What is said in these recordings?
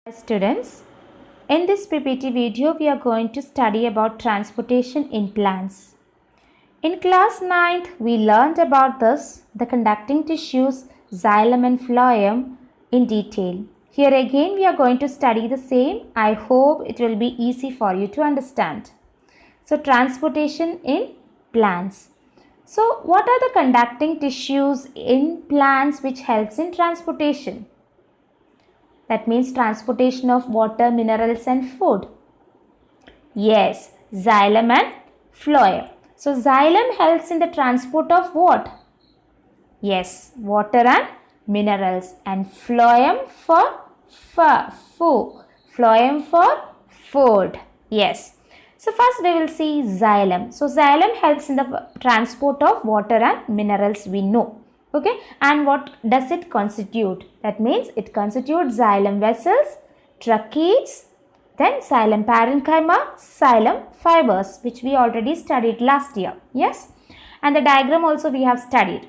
Hi students, in this PPT video we are going to study about transportation in plants. In class 9th we learned about the conducting tissues, xylem and phloem in detail. Here again we are going to study the same. I hope it will be easy for you to understand. So transportation in plants. So what are the conducting tissues in plants which helps in transportation? That means transportation of water, minerals and food. Yes, xylem and phloem. So xylem helps in the transport of what? Yes, water and minerals, and phloem for phloem for food. Yes. So first we will see xylem. So xylem helps in the transport of water and minerals, we know. Okay, and what does it constitute? That means it constitutes xylem vessels, tracheids, then xylem parenchyma, xylem fibers, which we already studied last year. Yes, and the diagram also we have studied.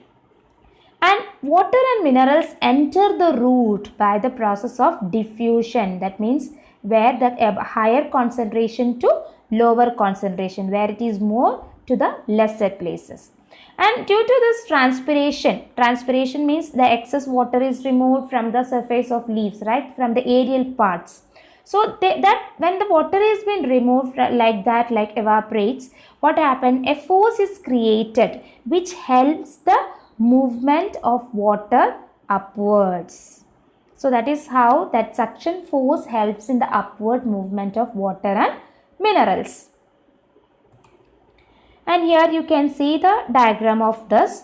And water and minerals enter the root by the process of diffusion. That means where the higher concentration to lower concentration, where it is more to the lesser places. And due to this transpiration means the excess water is removed from the surface of leaves, right, from the aerial parts. So that when the water is been removed like that, like evaporates, what happens? A force is created which helps the movement of water upwards. So that is how that suction force helps in the upward movement of water and minerals. And here you can see the diagram of this.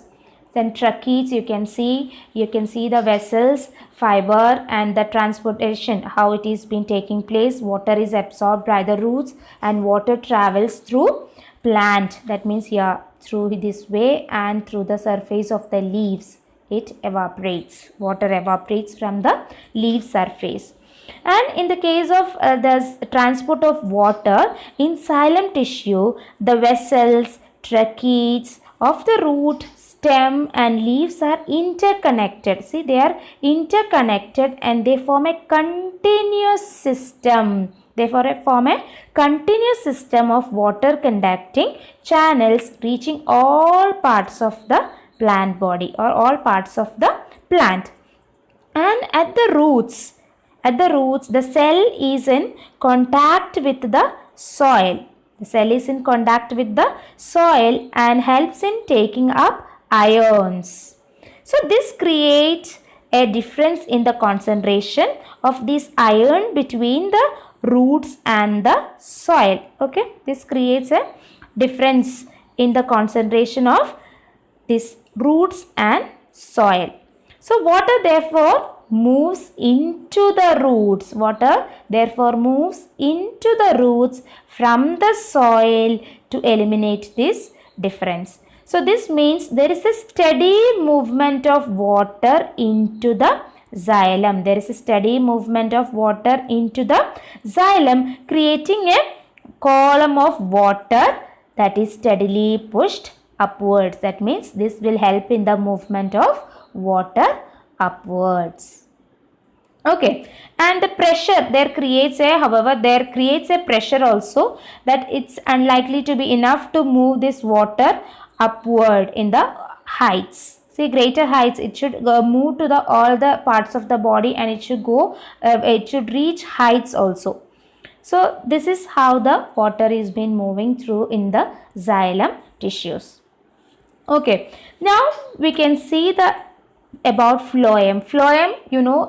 Then tracheids, you can see the vessels, fiber, and the transportation, how it is been taking place. Water is absorbed by the roots and water travels through plant. That means here through this way and through the surface of the leaves it evaporates. Water evaporates from the leaf surface. And in the case of the transport of water in xylem tissue, the vessels, tracheids of the root, stem and leaves are interconnected. See, they are interconnected and they form a continuous system. Therefore, form a continuous system of water conducting channels reaching all parts of the plant body or all parts of the plant. And at the roots, the cell is in contact with the soil. The cell is in contact with the soil and helps in taking up ions. So this creates a difference in the concentration of this iron between the roots and the soil. Okay, this creates a difference in the concentration of these roots and soil. So water therefore moves into the roots. Water therefore moves into the roots from the soil to eliminate this difference. So this means there is a steady movement of water into the xylem. There is a steady movement of water into the xylem, creating a column of water that is steadily pushed upwards. That means this will help in the movement of water upwards. Okay, and the pressure there creates a pressure also, that it's unlikely to be enough to move this water upward in the heights. See, greater heights, it should move to the all the parts of the body, and it should reach heights also. So this is how the water is been moving through in the xylem tissues. Okay, now we can see about phloem. Phloem,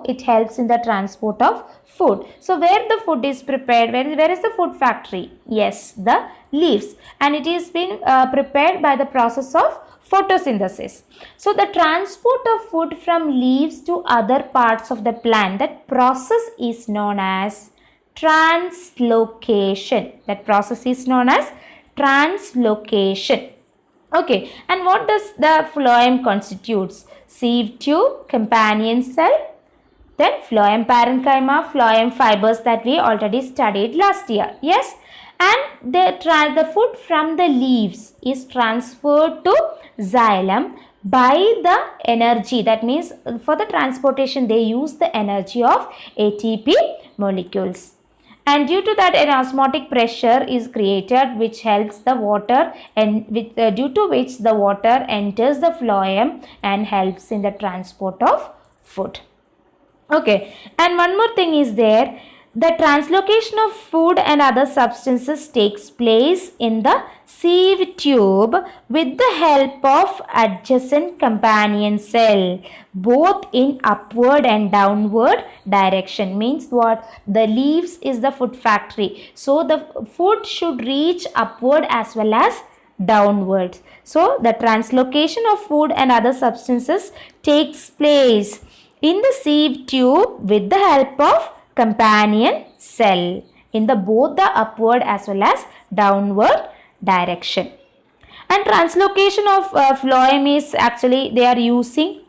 it helps in the transport of food. So where the food is prepared, where is the food factory? Yes, the leaves, and it is been prepared by the process of photosynthesis. So the transport of food from leaves to other parts of the plant, that process is known as translocation. That process is known as translocation. Okay, and what does the phloem constitutes? Sieve tube, companion cell, then phloem parenchyma, phloem fibers that we already studied last year. Yes, and the food from the leaves is transferred to xylem by the energy. That means for the transportation they use the energy of ATP molecules. And due to that, an osmotic pressure is created which helps the water, and due to which the water enters the phloem and helps in the transport of food. Okay, and one more thing is there. The translocation of food and other substances takes place in the sieve tube with the help of adjacent companion cell, both in upward and downward direction. Means what? The leaves is the food factory, so the food should reach upward as well as downwards. So the translocation of food and other substances takes place in the sieve tube with the help of companion cell in the both the upward as well as downward direction. And translocation of phloem is actually they are using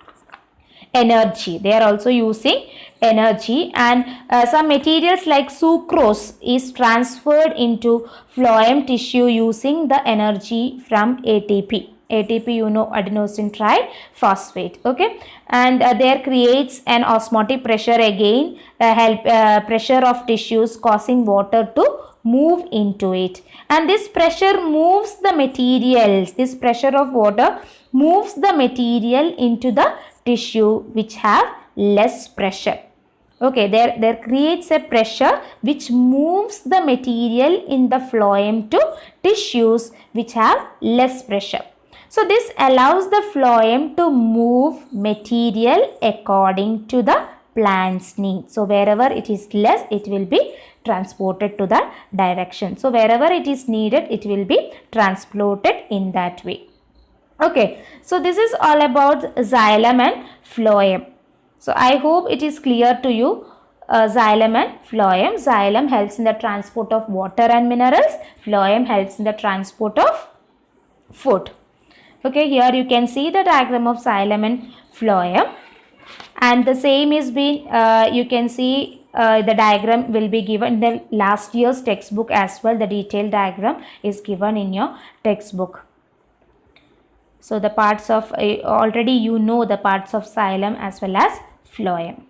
energy. They are also using energy, and some materials like sucrose is transferred into phloem tissue using the energy from ATP. ATP, you know, adenosine triphosphate. Okay, and there creates an osmotic pressure again, pressure of tissues causing water to move into it, and this pressure moves the materials. This pressure of water moves the material into the tissue which have less pressure. Okay, there creates a pressure which moves the material in the phloem to tissues which have less pressure. So this allows the phloem to move material according to the plant's need. So wherever it is less, it will be transported to that direction. So wherever it is needed, it will be transported in that way. Okay, so this is all about xylem and phloem. So I hope it is clear to you. Xylem and phloem. Xylem helps in the transport of water and minerals. Phloem helps in the transport of food. Okay, here you can see the diagram of xylem and phloem, and the same is been you can see the diagram will be given in the last year's textbook as well. The detailed diagram is given in your textbook. So the parts of already you know the parts of xylem as well as phloem.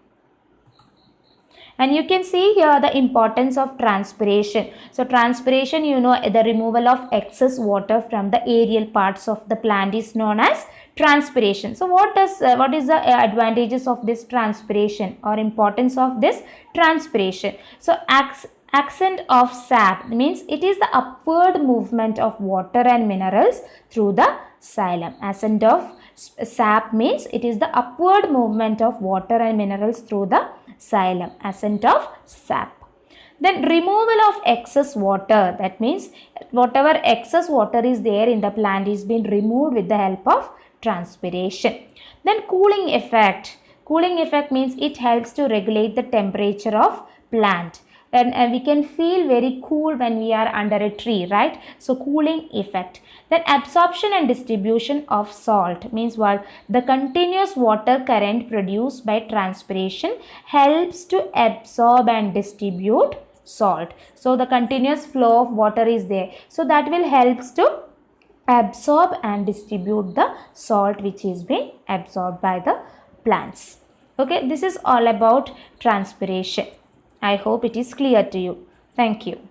And you can see here the importance of transpiration. So transpiration, you know, the removal of excess water from the aerial parts of the plant is known as transpiration. So what is the advantages of this transpiration or importance of this transpiration? So ascent of sap means it is the upward movement of water and minerals through the xylem. Ascent of sap means it is the upward movement of water and minerals through the xylem. Ascent of sap. Then removal of excess water, that means whatever excess water is there in the plant is being removed with the help of transpiration. Then cooling effect. Cooling effect means it helps to regulate the temperature of plant. And we can feel very cool when we are under a tree, right? So cooling effect. Then absorption and distribution of salt means what? The continuous water current produced by transpiration helps to absorb and distribute salt. So the continuous flow of water is there. So that will helps to absorb and distribute the salt which is being absorbed by the plants. Okay, this is all about transpiration. I hope it is clear to you. Thank you.